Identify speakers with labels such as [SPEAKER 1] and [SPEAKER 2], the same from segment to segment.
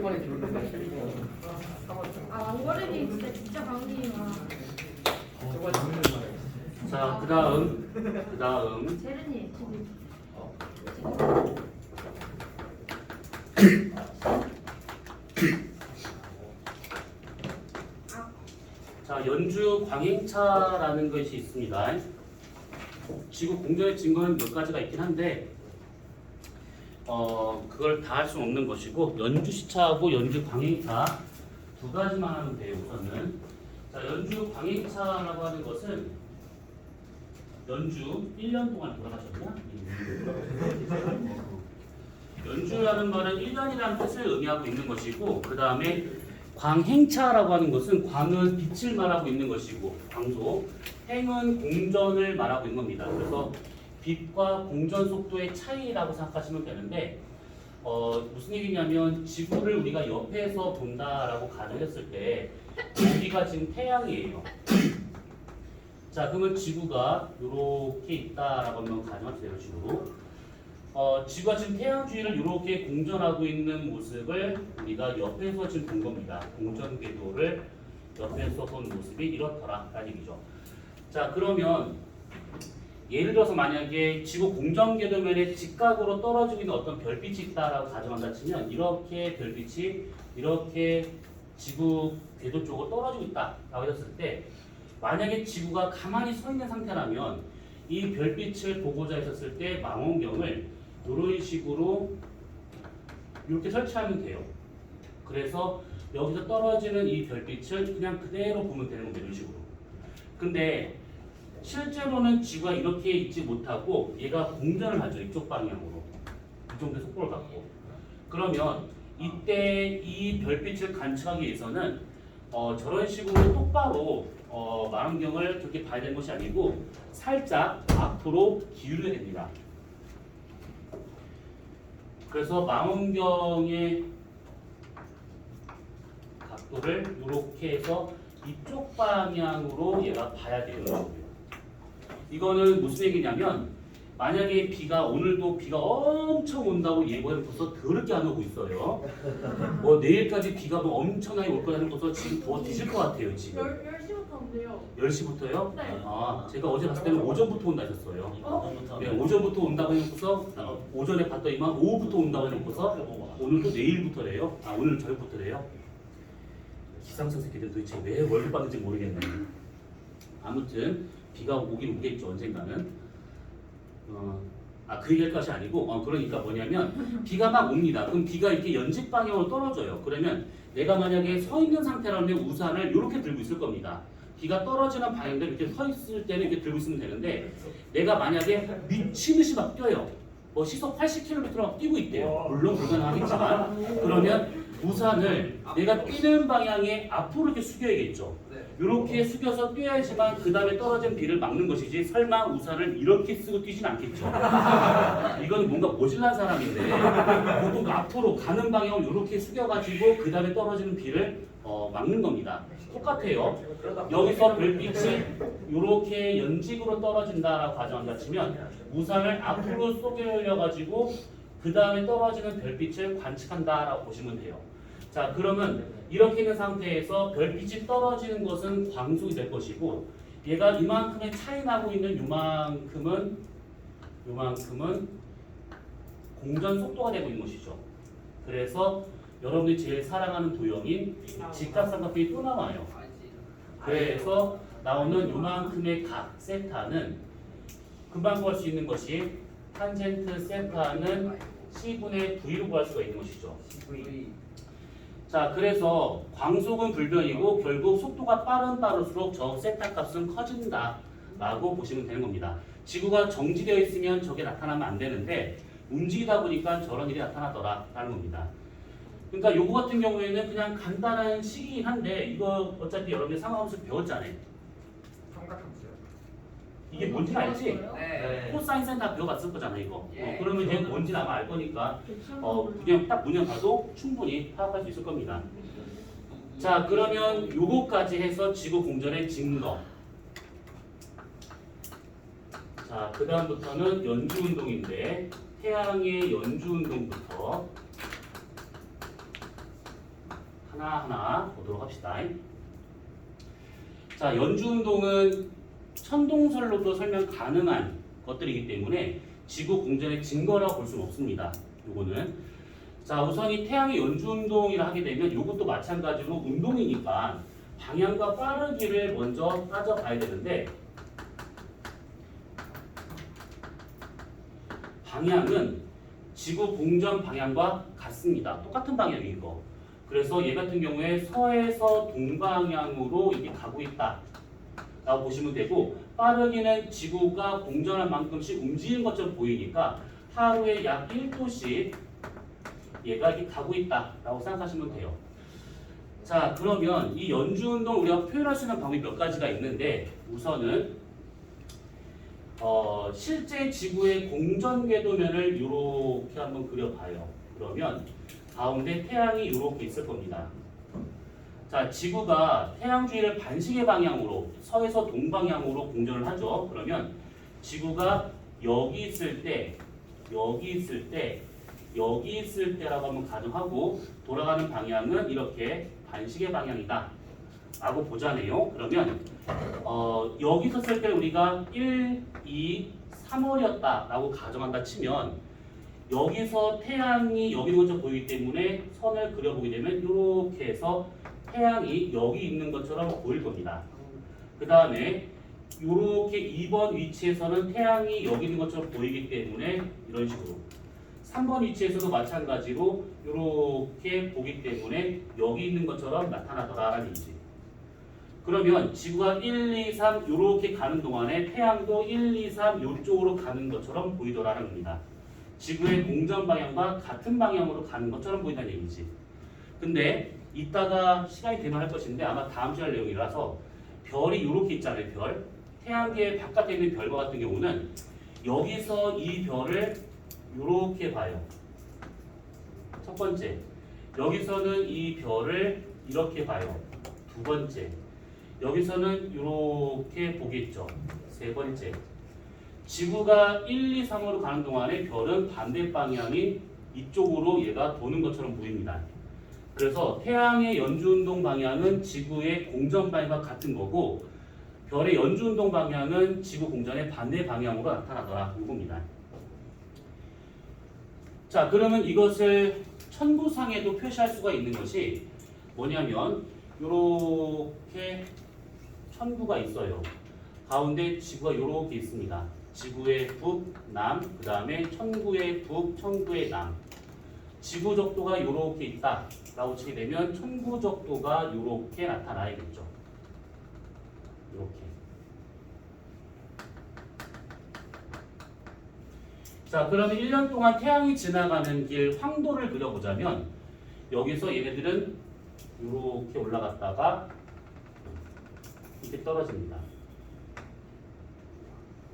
[SPEAKER 1] 오랜만에 들었는데.
[SPEAKER 2] 왕거리님 진짜 강림이구나.
[SPEAKER 1] 정말 재밌는 말이에요.
[SPEAKER 3] 자, 그다음
[SPEAKER 2] 제르님 지금
[SPEAKER 3] 자, 연주 광행차라는 것이 있습니다. 지구 공전의 증거는 몇 가지가 있긴 한데 그걸 다 할 수는 없는 것이고 연주 시차하고 연주 광행차 두 가지만 하면 돼요. 우선은 자, 연주 광행차라고 하는 것은 연주 1년 동안 돌아가셨나? 연주라는 말은 1년이라는 뜻을 의미하고 있는 것이고 그 다음에 광행차라고 하는 것은 광은 빛을 말하고 있는 것이고 광속, 행은 공전을 말하고 있는 겁니다. 그래서 빛과 공전 속도의 차이라고 생각하시면 되는데 무슨 얘기냐면 지구를 우리가 옆에서 본다라고 가정했을 때 여기가 지금 태양이에요. 자, 그러면 지구가 이렇게 있다라고 한번 가정합시다. 이런 식으로 지구가 지금 태양 주위를 이렇게 공전하고 있는 모습을 우리가 옆에서 지금 본 겁니다. 공전 궤도를 옆에서 본 모습이 이렇더라라는 얘기죠. 자, 그러면 예를 들어서 만약에 지구 공전 궤도면에 직각으로 떨어지고 있는 어떤 별빛이 있다라고 가정한다 치면 이렇게 별빛이 이렇게 지구 궤도 쪽으로 떨어지고 있다라고 했을 때 만약에 지구가 가만히 서 있는 상태라면 이 별빛을 보고자 했었을 때 망원경을 이런 식으로 이렇게 설치하면 돼요. 그래서 여기서 떨어지는 이 별빛을 그냥 그대로 보면 되는 겁니다. 이런 식으로. 근데 실제로는 지구가 이렇게 있지 못하고 얘가 공전을 하죠. 이쪽 방향으로. 이 정도의 속도를 갖고. 그러면 이때 이 별빛을 관측하기 위해서는 저런 식으로 똑바로 망원경을 저렇게 봐야 되는 것이 아니고 살짝 앞으로 기울여야 됩니다. 그래서 망원경의 각도를 이렇게 해서 이쪽 방향으로 얘가 봐야 돼요. 이거는 무슨 얘기냐면 만약에 비가 오늘도 비가 엄청 온다고 예보해서 벌써 더럽게 안 오고 있어요. 뭐 내일까지 비가 뭐 엄청나게 올 거라는 것도 지금 더 뒤질 것 같아요. 지금
[SPEAKER 2] 10시부터 온대요.
[SPEAKER 3] 10시부터요?
[SPEAKER 2] 네.
[SPEAKER 3] 아, 제가 어제 봤을 때는 오전부터 온다 하셨어요. 네, 오전부터 온다고 해놓고서 오전에 봤더니만 오후부터 온다고 해놓고서 오늘도 내일부터래요. 아, 오늘 저녁부터래요. 기상청 새끼들 도대체 왜 월급 받는지 모르겠네. 아무튼 비가 오긴 오겠죠. 언젠가는. 그 얘기할 것이 아니고 그러니까 뭐냐면 비가 막 옵니다. 그럼 비가 이렇게 연직 방향으로 떨어져요. 그러면 내가 만약에 서 있는 상태라면 우산을 이렇게 들고 있을 겁니다. 비가 떨어지는 방향대로 이렇게 서 있을 때는 이렇게 들고 있으면 되는데 내가 만약에 미친 듯이 막 뛰어요. 뭐 시속 80km로 막 뛰고 있대요. 물론 불가능하겠지만 그러면 우산을 내가 뛰는 방향에 앞으로 이렇게 숙여야겠죠. 이렇게 숙여서 뛰어야지만 그 다음에 떨어진 비를 막는 것이지 설마 우산을 이렇게 쓰고 뛰진 않겠죠. 이건 뭔가 모질란 사람인데 보통 앞으로 가는 방향을 이렇게 숙여가지고 그 다음에 떨어지는 비를 막는 겁니다. 똑같아요. 여기서 별빛이 이렇게 연직으로 떨어진다라고 가정한다 치면 우산을 앞으로 쏘겨가지고 그 다음에 떨어지는 별빛을 관측한다라고 보시면 돼요. 자, 그러면 이렇게 있는 상태에서 별빛이 떨어지는 것은 광속이 될 것이고 얘가 이만큼의 차이 나고 있는 요만큼은 공전 속도가 되고 있는 것이죠. 그래서 여러분들이 제일 사랑하는 도형인 직각삼각형이 또 나와요. 그래서 나오는 요만큼의 각 세타는 금방 구할 수 있는 것이 탄젠트 세타는 C분의 V로 구할 수가 있는 것이죠. 자, 그래서 광속은 불변이고 결국 속도가 빠를수록 저 세타 값은 커진다라고 보시면 되는 겁니다. 지구가 정지되어 있으면 저게 나타나면 안 되는데 움직이다 보니까 저런 일이 나타나더라라는 겁니다. 그러니까 요거 같은 경우에는 그냥 간단한 식이긴 한데 이거 어차피 여러분들 상하함수 배웠잖아요.
[SPEAKER 1] 삼각함수요.
[SPEAKER 3] 이게 뭔지 알지?
[SPEAKER 1] 네.
[SPEAKER 3] 코사인 사인 다 배워봤을 거잖아 이거.
[SPEAKER 1] 예.
[SPEAKER 3] 그러면 이제 뭔지 아마 알 거니까 그냥 딱 문양 봐도 충분히 파악할 수 있을 겁니다. 자, 그러면 요거까지 해서 지구 공전의 증거. 자, 그 다음부터는 연주 운동인데 태양의 연주 운동부터 하나하나 보도록 합시다. 자, 연주운동은 천동설로도 설명 가능한 것들이기 때문에 지구 공전의 증거라고 볼 수는 없습니다. 요거는. 자, 우선 이 태양의 연주운동이라 하게 되면 요것도 마찬가지로 운동이니까 방향과 빠르기를 먼저 따져봐야 되는데, 방향은 지구 공전 방향과 같습니다. 똑같은 방향인 거. 그래서 얘 같은 경우에 서에서 동방향으로 이게 가고 있다 라고 보시면 되고, 빠르기는 지구가 공전한 만큼씩 움직이는 것처럼 보이니까 하루에 약 1도씩 얘가 이렇게 가고 있다 라고 생각하시면 돼요. 자, 그러면 이 연주운동 우리가 표현할 수 있는 방법이 몇 가지가 있는데, 우선은 실제 지구의 공전 궤도면을 이렇게 한번 그려봐요. 그러면 가운데 태양이 이렇게 있을 겁니다. 자, 지구가 태양 주위를 반시계 방향으로 서에서 동방향으로 공전을 하죠. 그러면 지구가 여기 있을 때, 여기 있을 때, 여기 있을 때라고 한번 가정하고 돌아가는 방향은 이렇게 반시계 방향이다 라고 보자네요. 그러면 여기 있었을 때 우리가 1, 2, 3월이었다 라고 가정한다 치면, 여기서 태양이 여기 먼저 보이기 때문에 선을 그려보게 되면 이렇게 해서 태양이 여기 있는 것처럼 보일 겁니다. 그 다음에 이렇게 2번 위치에서는 태양이 여기 있는 것처럼 보이기 때문에 이런 식으로, 3번 위치에서도 마찬가지로 이렇게 보기 때문에 여기 있는 것처럼 나타나더라라는 얘기지. 그러면 지구가 1, 2, 3 이렇게 가는 동안에 태양도 1, 2, 3 이쪽으로 가는 것처럼 보이더라는 겁니다. 지구의 공전 방향과 같은 방향으로 가는 것처럼 보인다는 얘기지. 근데 이따가 시간이 되면 할 것인데 아마 다음 주에 할 내용이라서, 별이 이렇게 있잖아요. 별. 태양계 바깥에 있는 별과 같은 경우는 여기서 이 별을 이렇게 봐요. 첫 번째. 여기서는 이 별을 이렇게 봐요. 두 번째. 여기서는 이렇게 보겠죠. 세 번째. 지구가 1, 2, 3으로 가는 동안에 별은 반대 방향인 이쪽으로 얘가 도는 것처럼 보입니다. 그래서 태양의 연주운동 방향은 지구의 공전 방향과 같은 거고, 별의 연주운동 방향은 지구 공전의 반대 방향으로 나타나더라 이겁니다. 자, 그러면 이것을 천부상에도 표시할 수가 있는 것이 뭐냐면, 이렇게 천부가 있어요. 가운데 지구가 이렇게 있습니다. 지구의 북, 남, 그 다음에 천구의 북, 천구의 남. 지구 적도가 이렇게 있다 라고 치게 되면 천구 적도가 이렇게 나타나야겠죠. 이렇게. 자, 그러면 1년 동안 태양이 지나가는 길 황도를 그려보자면, 여기서 얘네들은 이렇게 올라갔다가 이렇게 떨어집니다.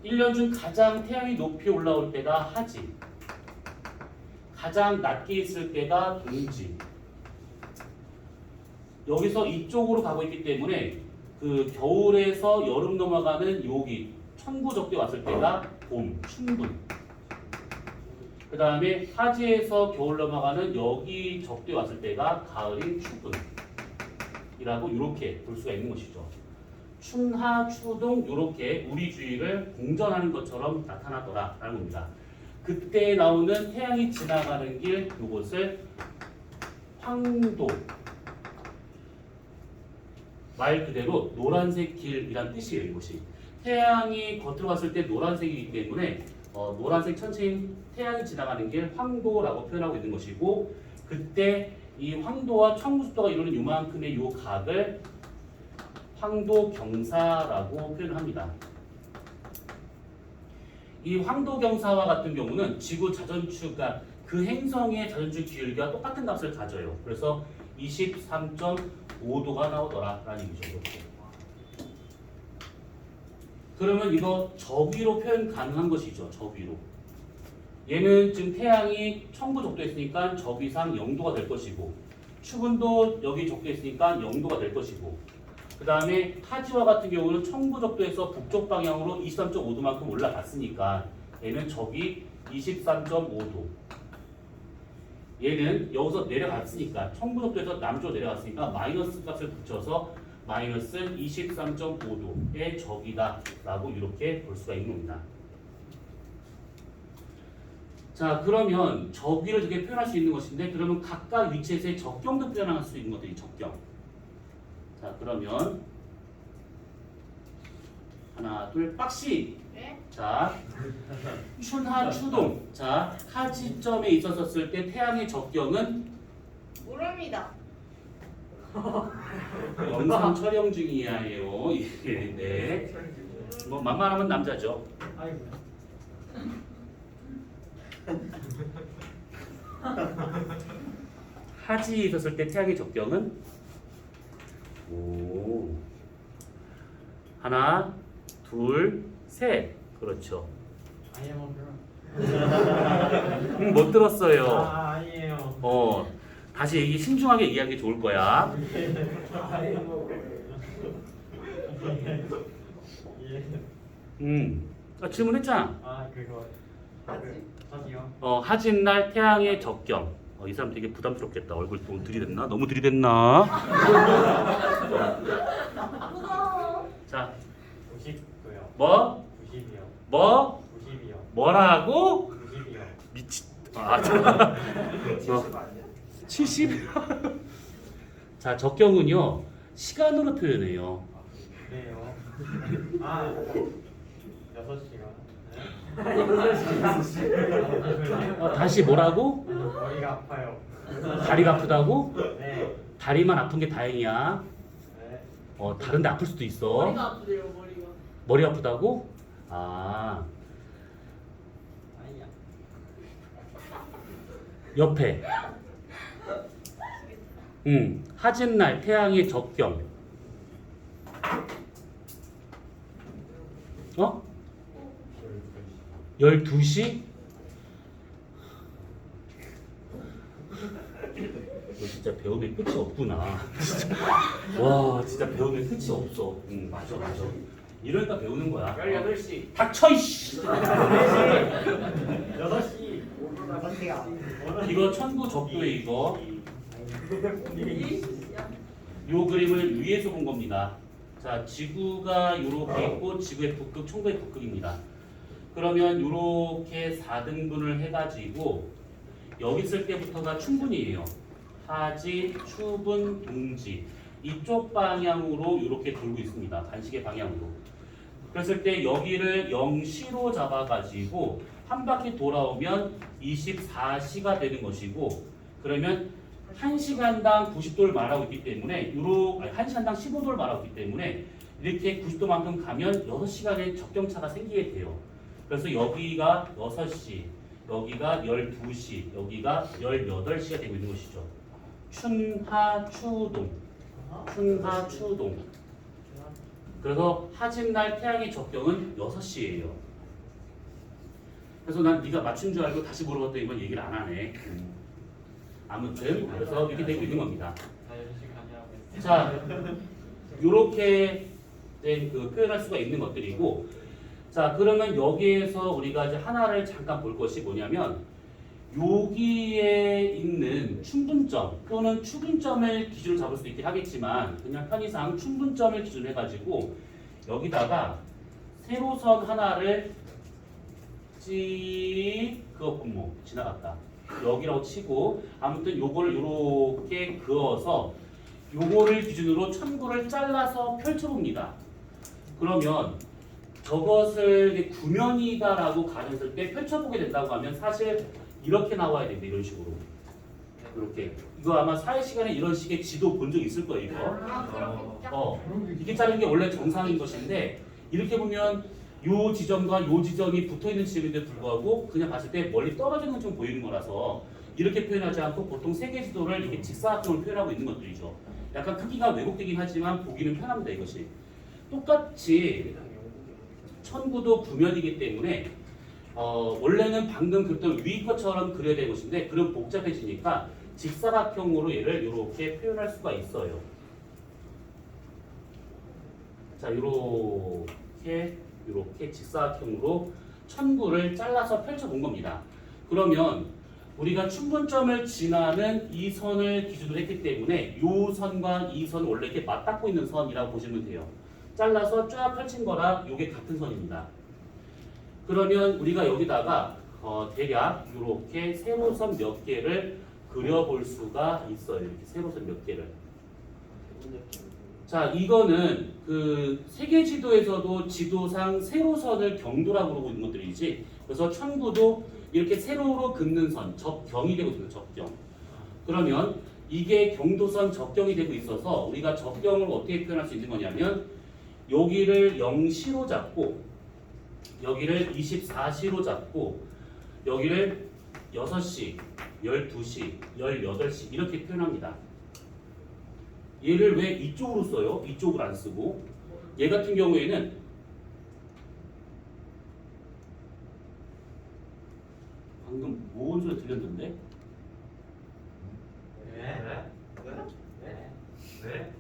[SPEAKER 3] 1년 중 가장 태양이 높이 올라올 때가 하지, 가장 낮게 있을 때가 동지. 여기서 이쪽으로 가고 있기 때문에 그 겨울에서 여름 넘어가는 여기 천구 적도에 왔을 때가 봄, 춘분. 그 다음에 하지에서 겨울 넘어가는 여기 적도에 왔을 때가 가을인 추분이라고 이렇게 볼 수가 있는 것이죠. 춘하, 추동 이렇게 우리 주위를 공전하는 것처럼 나타나더라라는 겁니다. 그때 나오는 태양이 지나가는 길 이것을 황도, 말 그대로 노란색 길이란 뜻이에요. 이것이 태양이 겉으로 갔을 때 노란색이기 때문에 노란색 천체인 태양이 지나가는 길 황도라고 표현하고 있는 것이고, 그때 이 황도와 청구속도가 이루는 이만큼의 이 각을 황도경사라고 표현합니다. 이 황도경사와 같은 경우는 지구 자전축과 그 행성의 자전축 기울기와 똑같은 값을 가져요. 그래서 23.5도가 나오더라라는 얘기죠. 이렇게. 그러면 이거 적위로 표현 가능한 것이죠. 적위로. 얘는 지금 태양이 청구 적도에 있으니까 적위상 0도가 될 것이고, 추분도 여기 적도에 있으니까 0도가 될 것이고, 그 다음에 하지와 같은 경우는 청구 적도에서 북쪽 방향으로 23.5도만큼 올라갔으니까 얘는 적이 23.5도. 얘는 여기서 내려갔으니까 청구속도에서 남쪽으로 내려갔으니까 마이너스 값을 붙여서 마이너스 23.5도의 적이다 라고 이렇게 볼 수가 있는 겁니다. 자, 그러면 적위를 이렇게 표현할 수 있는 것인데, 그러면 각각 위치에서의 적경도 표현할 수 있는 것들이 적경. 자, 그러면 하나 둘 빡시.
[SPEAKER 2] 네?
[SPEAKER 3] 자, 춘하 추동. 자, 하지점에 있었을 때 태양의 적경은
[SPEAKER 2] 모릅니다.
[SPEAKER 3] 영상 촬영 중이야요. 이게 네. 뭐 만만하면 남자죠.
[SPEAKER 1] 아이고.
[SPEAKER 3] 하지에 있었을 때 태양의 적경은 오. 하나, 둘, 셋. 그렇죠.
[SPEAKER 1] 아니에요.
[SPEAKER 3] 못 들었어요.
[SPEAKER 1] 아니에요.
[SPEAKER 3] 다시 얘기 신중하게 이해하기 좋을 거야.
[SPEAKER 1] 아니에요.
[SPEAKER 3] 질문했잖아.
[SPEAKER 1] 아 그거 하지요.
[SPEAKER 3] 하진 날 태양의 적경. 이 사람 되게 부담스럽겠다. 얼굴 너무 들이댔나? 너무 들이댔나?
[SPEAKER 2] 무서워.
[SPEAKER 3] 자,
[SPEAKER 1] 90도요.
[SPEAKER 3] 뭐?
[SPEAKER 1] 90이요.
[SPEAKER 3] 뭐?
[SPEAKER 1] 90이요.
[SPEAKER 3] 뭐라고?
[SPEAKER 1] 90이요.
[SPEAKER 3] 미친. 자. 70? 자, 적경은요. 시간으로 표현해요.
[SPEAKER 1] 그래요. 아 6시간.
[SPEAKER 3] 다시 뭐라고?
[SPEAKER 1] 머리가 아파요.
[SPEAKER 3] 다리가 아프다고?
[SPEAKER 1] 네.
[SPEAKER 3] 다리만 아픈 게 다행이야.
[SPEAKER 1] 네.
[SPEAKER 3] 다른 데 아플 수도 있어.
[SPEAKER 2] 머리가 아프대요, 머리가.
[SPEAKER 3] 머리 아프다고? 아,
[SPEAKER 1] 아니야.
[SPEAKER 3] 옆에. 하진 날 태양의 적경. 12시? 너 진짜 배움에 끝이 없구나. 와, 진짜 배움에 끝이 없어. 맞아. 이러니까 배우는 거야.
[SPEAKER 1] 18시.
[SPEAKER 3] 닥쳐 이씨.
[SPEAKER 1] 6시.
[SPEAKER 3] 이거 천구 적도에 이거. 요 그림을 위에서 본 겁니다. 자, 지구가 요렇게 있고 지구의 북극, 천구의 북극입니다. 그러면 요렇게 4등분을 해가지고 여기 있을 때부터가 충분이에요. 하지, 추분, 동지 이쪽 방향으로 이렇게 돌고 있습니다. 반시계 방향으로. 그랬을 때 여기를 0시로 잡아가지고 한 바퀴 돌아오면 24시가 되는 것이고, 그러면 1시간당 90도를 말하고 있기 때문에 1시간당 15도를 말하고 있기 때문에 이렇게 90도만큼 가면 6시간의 적경차가 생기게 돼요. 그래서 여기가 6시, 여기가 12시, 여기가 18시가 되고 있는 것이죠. 춘하추동. 그래서 하진날 태양의 적경은 6시예요. 그래서 난 네가 맞춘 줄 알고 다시 물어봤더니 이건 얘기를 안 하네. 아무튼 그래서 이렇게 되고 있는 겁니다. 자, 이렇게 표현할 수가 있는 것들이고, 자, 그러면 여기에서 우리가 이제 하나를 잠깐 볼 것이 뭐냐면, 여기에 있는 충분점 또는 추분점을 기준으로 잡을 수 있긴 하겠지만, 그냥 편의상 충분점을 기준으로 해가지고 여기다가 세로선 하나를 그거 지나갔다. 여기라고 치고, 아무튼 요거를 요렇게 그어서 요거를 기준으로 천구를 잘라서 펼쳐봅니다. 그러면 저것을 구면이다라고 가렸을 때 펼쳐보게 된다고 하면 사실 이렇게 나와야 됩니다. 이런 식으로. 이렇게. 이거 아마 사회시간에 이런 식의 지도 본 적 있을 거예요. 이거.
[SPEAKER 2] 그렇겠죠?
[SPEAKER 3] 이게 자른 게 원래 정상인 것인데, 이렇게 보면 요 지점과 요 지점이 붙어있는 지점인데 불구하고 그냥 봤을 때 멀리 떨어지는 것처럼 보이는 거라서 이렇게 표현하지 않고 보통 세계 지도를 이렇게 직사각형으로 표현하고 있는 것들이죠. 약간 크기가 왜곡되긴 하지만 보기는 편합니다. 이것이. 똑같이 천구도 구면이기 때문에 원래는 방금 그렸던 위 것처럼 그려야 되는 것인데, 그럼 복잡해지니까 직사각형으로 얘를 이렇게 표현할 수가 있어요. 자, 이렇게 직사각형으로 천구를 잘라서 펼쳐본 겁니다. 그러면 우리가 춘분점을 지나는 이 선을 기준으로 했기 때문에 이 선과 이 선 원래 이렇게 맞닿고 있는 선이라고 보시면 돼요. 잘라서 쫙 펼친 거랑 이게 같은 선입니다. 그러면 우리가 여기다가 대략 이렇게 세로선 몇 개를 그려볼 수가 있어요. 이렇게 세로선 몇 개를. 자, 이거는 그 세계 지도에서도 지도상 세로선을 경도라고 부르고 있는 것들이지. 그래서 천구도 이렇게 세로로 긋는 선, 접경이 되고 있습니다. 접경. 그러면 이게 경도선 접경이 되고 있어서 우리가 접경을 어떻게 표현할 수 있는 거냐면 여기를 0시로 잡고 여기를 24시로 잡고 여기를 6시, 12시, 18시 이렇게 표현합니다. 얘를 왜 이쪽으로 써요? 이쪽을 안 쓰고 얘 같은 경우에는 방금 뭔 소리 들렸는데?
[SPEAKER 1] 네.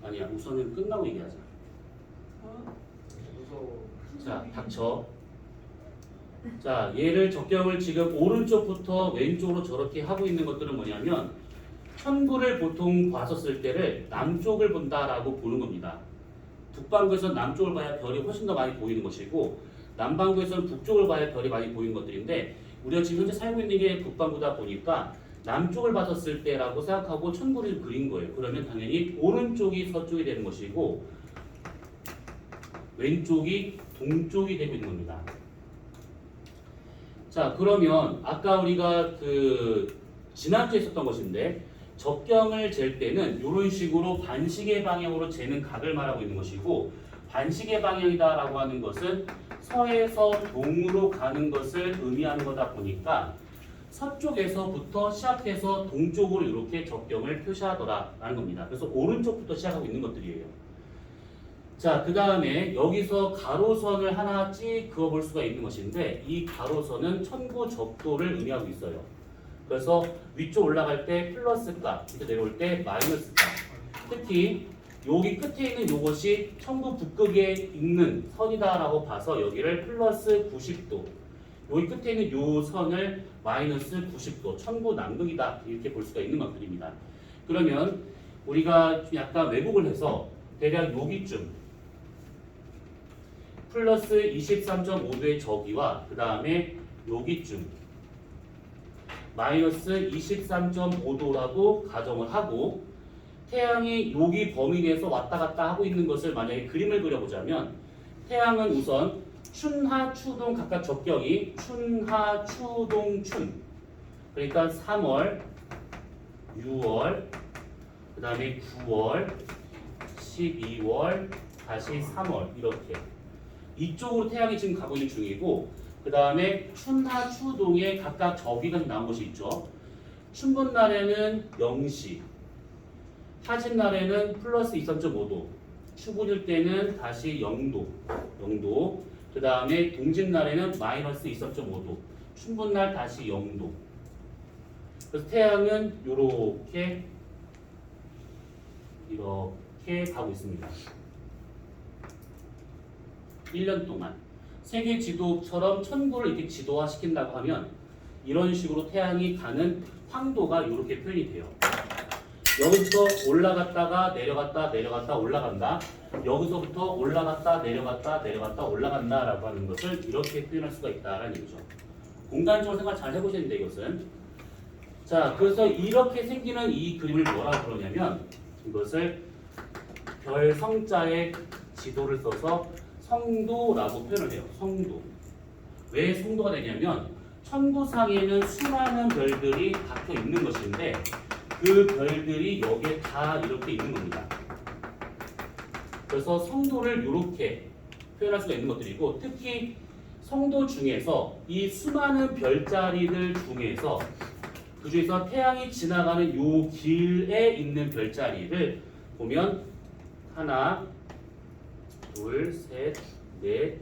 [SPEAKER 3] 아니야, 우선은 끝나고 얘기하자.
[SPEAKER 1] 무서워.
[SPEAKER 3] 자, 닥쳐. 자, 얘를 적경을 지금 오른쪽부터 왼쪽으로 저렇게 하고 있는 것들은 뭐냐면 천구를 보통 봤었을 때를 남쪽을 본다라고 보는 겁니다. 북반구에서는 남쪽을 봐야 별이 훨씬 더 많이 보이는 것이고 남반구에서는 북쪽을 봐야 별이 많이 보이는 것들인데 우리가 지금 현재 살고 있는 게 북반구다 보니까 남쪽을 봤었을 때라고 생각하고 천구를 그린 거예요. 그러면 당연히 오른쪽이 서쪽이 되는 것이고 왼쪽이 동쪽이 되고 있는 겁니다. 자, 그러면 아까 우리가 지난주에 있었던 것인데 적경을 잴 때는 이런 식으로 반시계 방향으로 재는 각을 말하고 있는 것이고 반시계 방향이다라고 하는 것은 서에서 동으로 가는 것을 의미하는 거다 보니까 서쪽에서부터 시작해서 동쪽으로 이렇게 적경을 표시하더라라는 겁니다. 그래서 오른쪽부터 시작하고 있는 것들이에요. 자, 그 다음에 여기서 가로선을 하나 찍 그어볼 수가 있는 것인데 이 가로선은 천구 적도를 의미하고 있어요. 그래서 위쪽 올라갈 때 플러스 값, 밑에 내려올 때 마이너스 값. 특히 여기 끝에 있는 이것이 천구 북극에 있는 선이다라고 봐서 여기를 플러스 90도, 여기 끝에 있는 이 선을 마이너스 90도, 천구 남극이다 이렇게 볼 수가 있는 것들입니다. 그러면 우리가 약간 왜곡을 해서 대략 여기쯤 플러스 23.5도의 저기와 그 다음에 여기쯤 마이너스 23.5도라고 가정을 하고 태양이 여기 범위 내에서 왔다 갔다 하고 있는 것을 만약에 그림을 그려보자면 태양은 우선 춘하, 추동 각각 적경이 춘하, 추동, 춘 그러니까 3월, 6월, 그 다음에 9월, 12월, 다시 3월 이렇게 이쪽으로 태양이 지금 가고 있는 중이고 그 다음에 춘하, 추동에 각각 저기가 나온 것이 있죠. 춘분 날에는 0시, 하진 날에는 플러스 23.5도, 추분일 때는 다시 0도, 그 다음에 동진 날에는 마이너스 23.5도, 춘분 날 다시 0도. 그래서 태양은 이렇게 가고 있습니다. 1년 동안 세계 지도처럼 천구를 이렇게 지도화 시킨다고 하면 이런 식으로 태양이 가는 황도가 이렇게 표현이 돼요. 여기서 올라갔다가 내려갔다 올라간다. 여기서부터 올라갔다 내려갔다 올라간다 라고 하는 것을 이렇게 표현할 수가 있다라는 얘기죠. 공간적으로 생각 잘 해보시는데 이것은 자, 그래서 이렇게 생기는 이 그림을 뭐라고 그러냐면 이것을 별 성자의 지도를 써서 성도라고 표현을 해요. 성도. 왜 성도가 되냐면 천구상에는 수많은 별들이 박혀 있는 것인데 그 별들이 여기에 다 이렇게 있는 겁니다. 그래서 성도를 이렇게 표현할 수가 있는 것들이고 특히 성도 중에서 이 수많은 별자리들 중에서 그 중에서 태양이 지나가는 요 길에 있는 별자리를 보면 하나, 둘, 셋, 넷,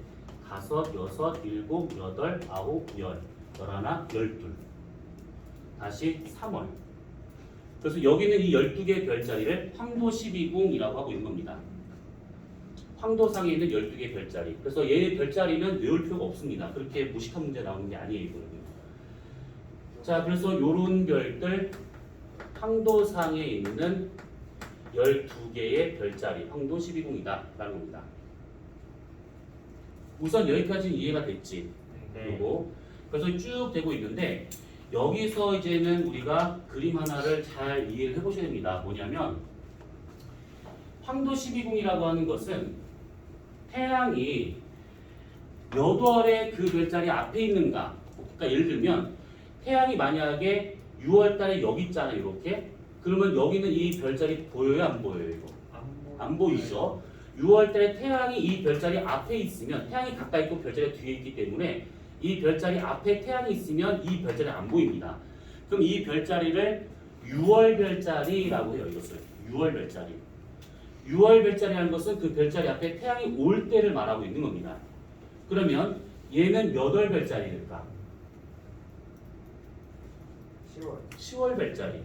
[SPEAKER 3] 다섯, 여섯, 일곱, 여덟, 아홉, 열, 열하나, 열둘. 다시 3월. 그래서 여기는 이 12개의 별자리를 황도 12궁이라고 하고 있는 겁니다. 황도상에 있는 12개의 별자리. 그래서 얘의 별자리는 외울 필요가 없습니다. 그렇게 무식한 문제 나오는 게 아니에요. 이거는. 자, 그래서 요런 별들 황도상에 있는 12개의 별자리, 황도 12궁이다 라는 겁니다. 우선 여기까지는 이해가 됐지. 그리고 그래서 쭉 되고 있는데 여기서 이제는 우리가 그림 하나를 잘 이해를 해보셔야 됩니다. 뭐냐면 황도 12궁이라고 하는 것은 태양이 몇 월에 그 별자리 앞에 있는가. 그러니까 예를 들면 태양이 만약에 6월 달에 여기 있잖아요. 이렇게. 그러면 여기는 이 별자리 보여요? 안 보여요? 이거? 안 보이죠? 6월 달에 태양이 이 별자리 앞에 있으면 태양이 가까이 있고 별자리가 뒤에 있기 때문에 이 별자리 앞에 태양이 있으면 이 별자리 안 보입니다. 그럼 이 별자리를 6월 별자리라고 해요. 이것을 6월 별자리. 6월 별자리라는 것은 그 별자리 앞에 태양이 올 때를 말하고 있는 겁니다. 그러면 얘는 몇 월 별자리일까? 10월 별자리.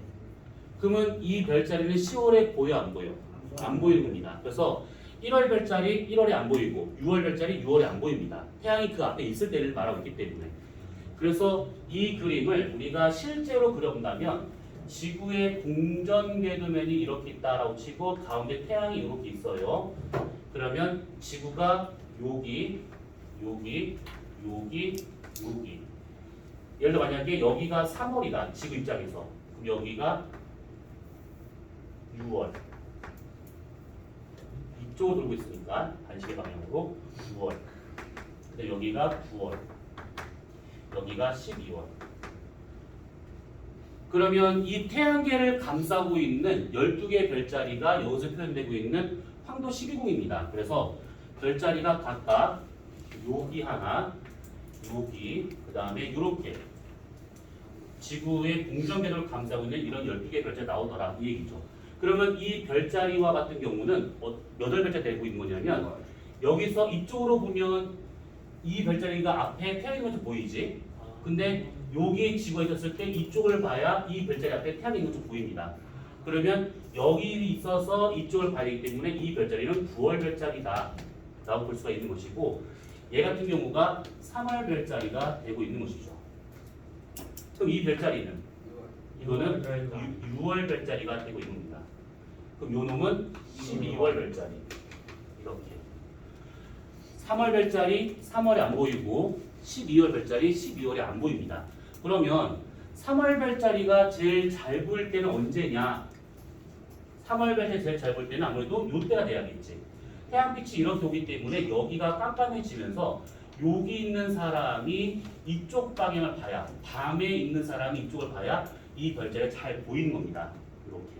[SPEAKER 3] 그러면 이 별자리는 10월에 보여 안 보여? 안 보이는 겁니다. 그래서 1월 별자리 1월에 안 보이고 6월 별자리 6월에 안 보입니다. 태양이 그 앞에 있을 때를 말하고 있기 때문에. 그래서 이 그림을 우리가 실제로 그려본다면 지구의 공전궤도면이 이렇게 있다라고 치고 가운데 태양이 이렇게 있어요. 그러면 지구가 여기, 여기, 여기, 여기. 예를 들어 만약에 여기가 3월이다. 지구 입장에서. 그럼 여기가 6월. 이쪽으로 돌고 있으니까 반시계 방향으로 6월. 근데 여기가 9월. 여기가 12월. 그러면 이 태양계를 감싸고 있는 12개의 별자리가 여기서 표현되고 있는 황도 12궁입니다. 그래서 별자리가 각각 여기 하나, 여기, 그 다음에 이렇게 지구의 공전궤도를 감싸고 있는 이런 12개의 별자리 나오더라 이 얘기죠. 그러면 이 별자리와 같은 경우는 몇 월 별자리 되고 있는 거냐면 여기서 이쪽으로 보면 이 별자리가 앞에 태양이 있는 것처럼 보이지. 근데 여기에 지구가 있었을 때 이쪽을 봐야 이 별자리 앞에 태양이 있는 것처럼 보입니다. 그러면 여기 있어서 이쪽을 봐야 되기 때문에 이 별자리는 9월 별자리다 라고 볼 수가 있는 것이고 얘 같은 경우가 3월 별자리가 되고 있는 것이죠. 그럼 이 별자리는 이거는 6월 별자리가 되고 있는 겁니다. 그럼 요 놈은 12월 별자리. 이렇게 3월 별자리 3월에 안 보이고 12월 별자리 12월에 안 보입니다. 그러면 3월 별자리가 제일 잘 보일 때는 언제냐? 3월 별자리 제일 잘 보일 때는 아무래도 요때가 돼야겠지. 태양빛이 이렇게 오기 때문에 여기가 깜깜해지면서 여기 있는 사람이 이쪽 방향을 봐야, 밤에 있는 사람이 이쪽을 봐야 이 별자리가 잘 보이는 겁니다. 이렇게.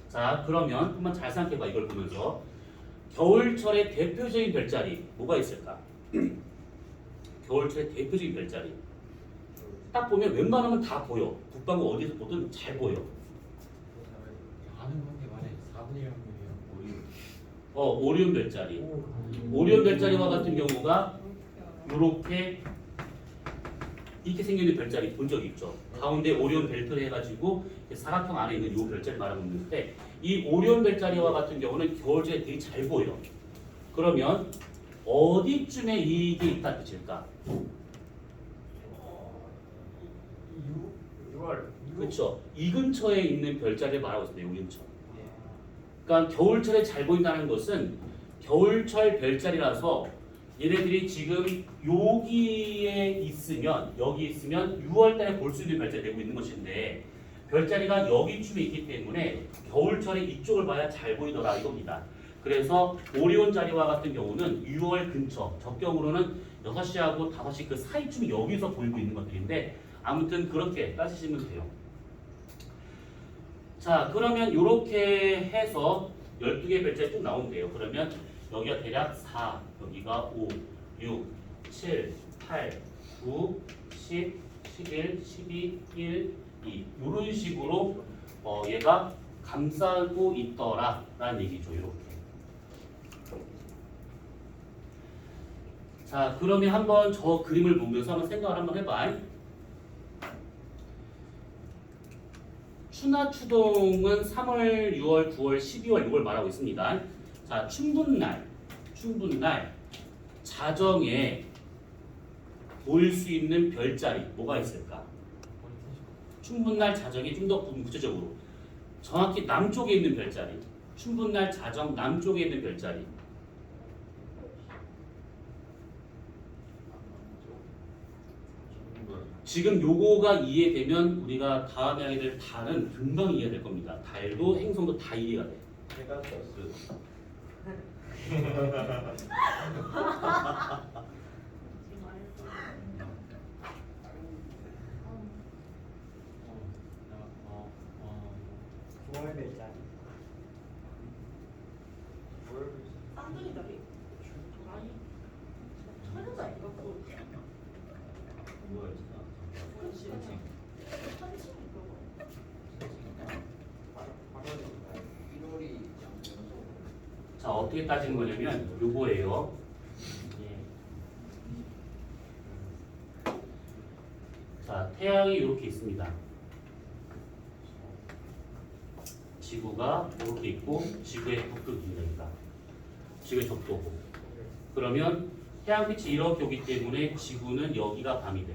[SPEAKER 3] 자, 그러면 한번 잘 생각해봐. 이걸 보면서 겨울철의 대표적인 별자리 뭐가 있을까? 겨울철의 대표적인 별자리 딱 보면 웬만하면 다 보여. 북방구 어디서 보든 잘 보여.
[SPEAKER 1] 아는 관계 말해. 4분의 1분이에요.
[SPEAKER 3] 오리온 별자리. 오리온 별자리와 같은 경우가 이렇게 생긴 별자리 본 적 있죠. 가운데 오리온 벨트를 해가지고 사각형 안에 있는 이 별자리 말하고 있는데 이 오리온 별자리와 같은 경우는 겨울철에 되게 잘 보여. 그러면 어디쯤에 이게 있다 뜻일까?
[SPEAKER 1] 6월.
[SPEAKER 3] 그렇죠. 이 근처에 있는 별자리를 말하고 있습니다. 이 근처. 그러니까 겨울철에 잘 보인다는 것은 겨울철 별자리라서 얘네들이 지금 여기에 있으면 여기 있으면 6월달에 볼 수 있는 별자리 되고 있는 것인데 별자리가 여기쯤에 있기 때문에 겨울철에 이쪽을 봐야 잘 보이더라 이겁니다. 그래서 오리온 자리와 같은 경우는 6월 근처 적경으로는 6시하고 5시 그 사이쯤 여기서 보이고 있는 것들인데 아무튼 그렇게 따지시면 돼요. 자, 그러면 이렇게 해서 12개의 별자리 쭉 나오는데요. 그러면 여기가 대략 4, 여기가 5, 6, 7, 8, 9, 10, 11, 12, 1, 2 이런 식으로 얘가 감싸고 있더라 라는 얘기죠. 이렇게. 자, 그러면 한번 저 그림을 보면서 한번 생각을 한번 해봐. 추나 추동은 3월, 6월, 9월, 12월, 6월 말하고 있습니다. 자, 춘분날 자정에 보일 수 있는 별자리 뭐가 있을까? 춘분날 자정에 좀 더 구체적으로 정확히 남쪽에 있는 별자리. 춘분날 자정 남쪽에 있는 별자리. 지금 요거가 이해되면 우리가 다음에 하게 될 달은 금방 이해될 겁니다. 달도 행성도 다 이해가 돼.
[SPEAKER 1] 페가서스.
[SPEAKER 4] 좋아야 될자.
[SPEAKER 2] 쌍둥이 다리. 아니. 천연다 이거 뭐.
[SPEAKER 1] 뭐가 있어?
[SPEAKER 2] 그치. 천칭 그거.
[SPEAKER 1] 1월이
[SPEAKER 3] 자, 어떻게 따지는 거냐면 요거예요. 자, 태양이 이렇게 있습니다. 지구가 이렇게 있고 지구의 북극입니다. 지구의 적도고. 그러면 태양빛이 이렇게 오기 때문에 지구는 여기가 밤이 돼.